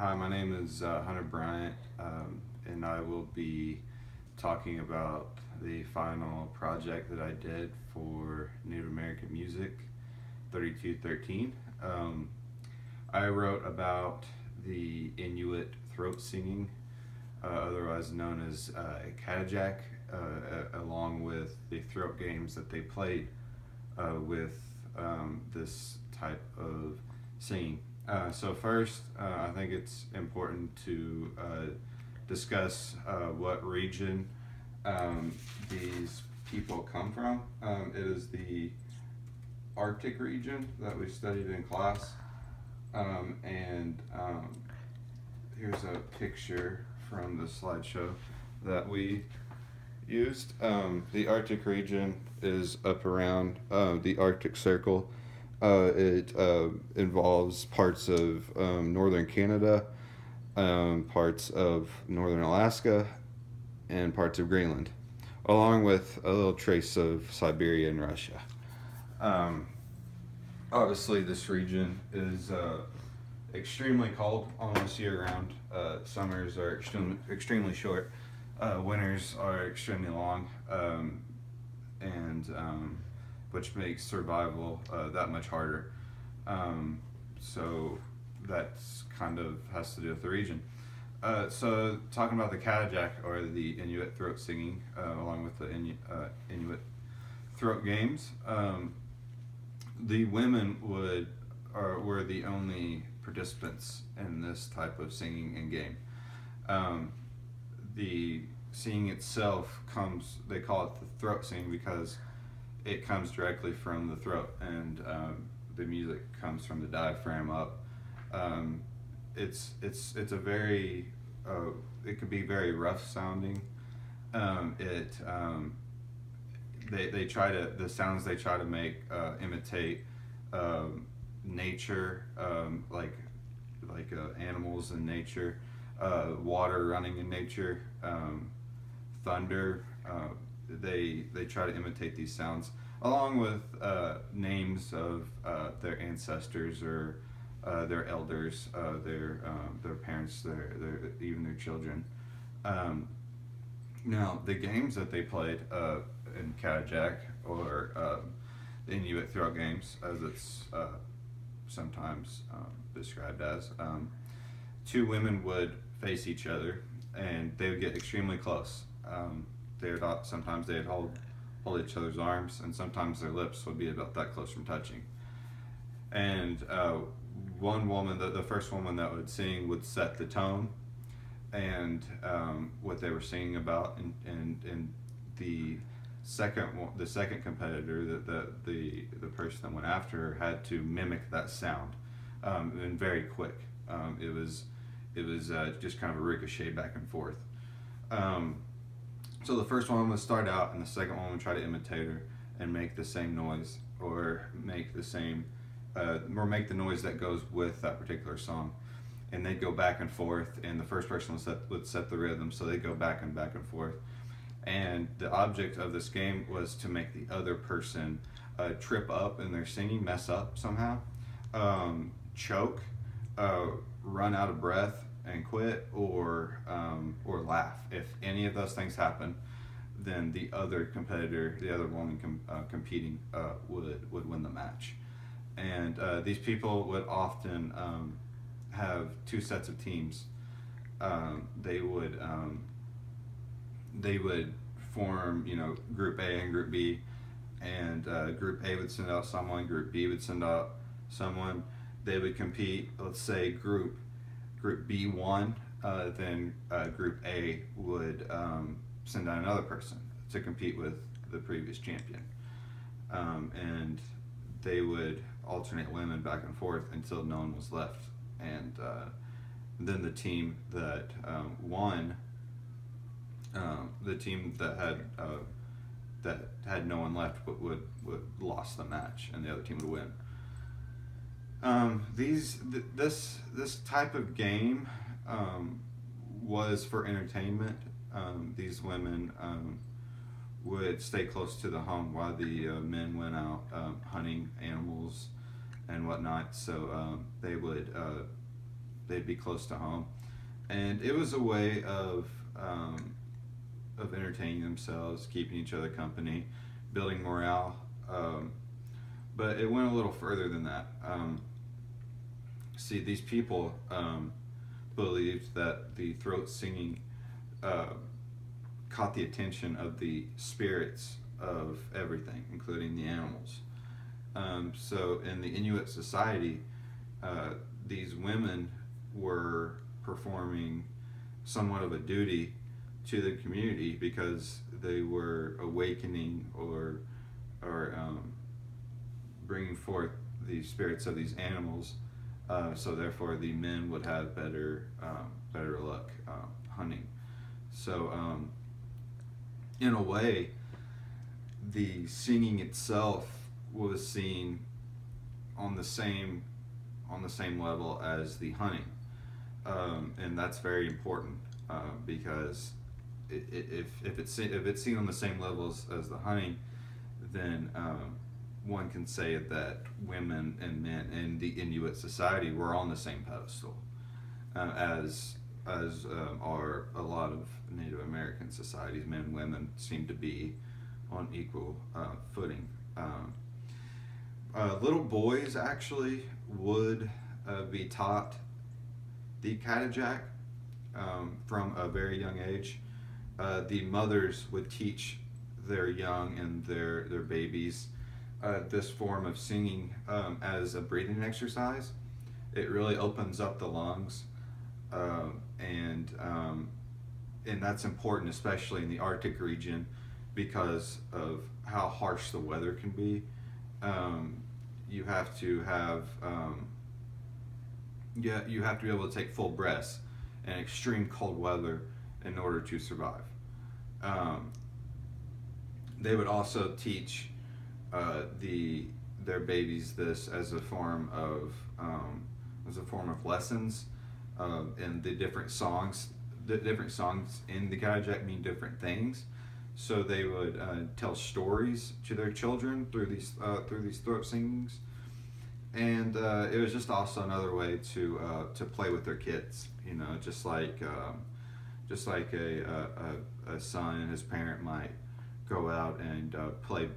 Hi, my name is Hunter Bryant, and I will be talking about the final project that I did for Native American Music 3213. Um, I wrote about the Inuit throat singing, otherwise known as Katajak, along with the throat games that they played with this type of singing. So first, I think it's important to discuss what region these people come from. It is the Arctic region that we studied in class, and here's a picture from the slideshow that we used. The Arctic region is up around the Arctic Circle. It involves parts of northern Canada, parts of northern Alaska, and parts of Greenland, along with a little trace of Siberia and Russia. Um, Obviously, this region is extremely cold almost year round. Summers are extremely short. Winters are extremely long, and which makes survival that much harder. So that's kind of has to do with the region. So talking about the Katajak or the Inuit throat singing, along with the Inuit throat games, the women were the only participants in this type of singing and game. Um, the singing itself comes, they call it the throat singing because it comes directly from the throat, and the music comes from the diaphragm up. Um, it's a very it could be very rough sounding. It they try to the sounds they try to make imitate nature, animals in nature, water running in nature, thunder. They try to imitate these sounds along with names of their ancestors or their elders, their parents, even their children. Um, Now the games that they played in Katajak or the Inuit throat games, as it's sometimes described as, two women would face each other and they would get extremely close. They would sometimes they'd hold each other's arms, and sometimes their lips would be about that close from touching. And one woman, the first woman that would sing, would set the tone and what they were singing about, and the second competitor, the person that went after her, had to mimic that sound, and very quick. It was just kind of a ricochet back and forth. Um, so the first one would start out, and the second one would try to imitate her and make the same noise, or make the noise that goes with that particular song. And they'd go back and forth, and the first person would set the rhythm, so they'd go back and forth. And the object of this game was to make the other person trip up in their singing, mess up somehow, choke, run out of breath and quit, or laugh. If any of those things happen, then the other competitor, the other woman competing, would win the match. And these people would often have two sets of teams. They would form, Group A and Group B, and Group A would send out someone, Group B would send out someone. They would compete. Let's say Group B won, then Group A would send out another person to compete with the previous champion, and they would alternate women back and forth until no one was left, and then the team that won, the team that had no one left would lost the match, and the other team would win. This type of game was for entertainment. These women would stay close to the home while the men went out hunting animals and whatnot. So they would they'd be close to home, and it was a way of entertaining themselves, keeping each other company, building morale. But it went a little further than that. See, these people believed that the throat singing uh, caught the attention of the spirits of everything, including the animals. So in the Inuit society, these women were performing somewhat of a duty to the community because they were awakening or bringing forth the spirits of these animals. So therefore, the men would have better luck hunting. So in a way, the singing itself was seen on the same level as the hunting, and that's very important because if it's seen on the same levels as the hunting, then one can say that women and men in the Inuit society were on the same pedestal as are a lot of Native American societies. Men and women seem to be on equal footing. Little boys actually would be taught the Katajak from a very young age. The mothers would teach their young and their babies this form of singing as a breathing exercise. It really opens up the lungs, and that's important, especially in the Arctic region, because of how harsh the weather can be. You have to have you have to be able to take full breaths in extreme cold weather in order to survive. They would also teach their babies this as a form of lessons, and the different songs. The different songs in the Katajak mean different things, so they would tell stories to their children through these throat singings, and it was just also another way to play with their kids. You know, just like a son and his parent might go out and play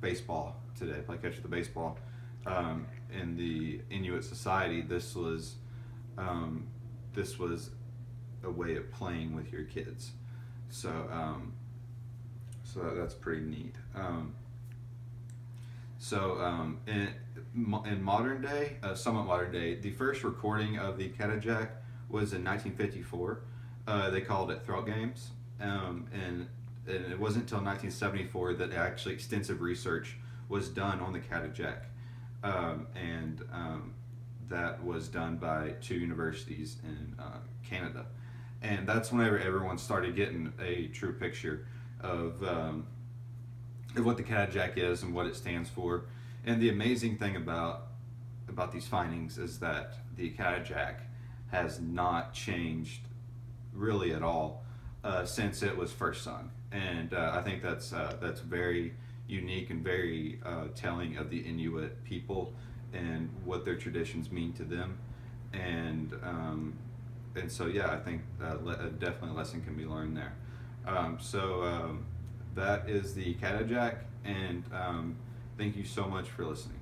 baseball today, play catch with the baseball. In the Inuit society, this was a way of playing with your kids. So that's pretty neat. In modern day, somewhat modern day, the first recording of the Katajak was in 1954. They called it Throat Games, and it wasn't until 1974 that actually extensive research was done on the Katajak, and that was done by two universities in Canada, and that's whenever everyone started getting a true picture of what the Katajak is and what it stands for. And the amazing thing about these findings is that the Katajak has not changed really at all since it was first sung, and I think that's very unique and very telling of the Inuit people and what their traditions mean to them, and so yeah, I think definitely a lesson can be learned there. That is the Katajak, and thank you so much for listening.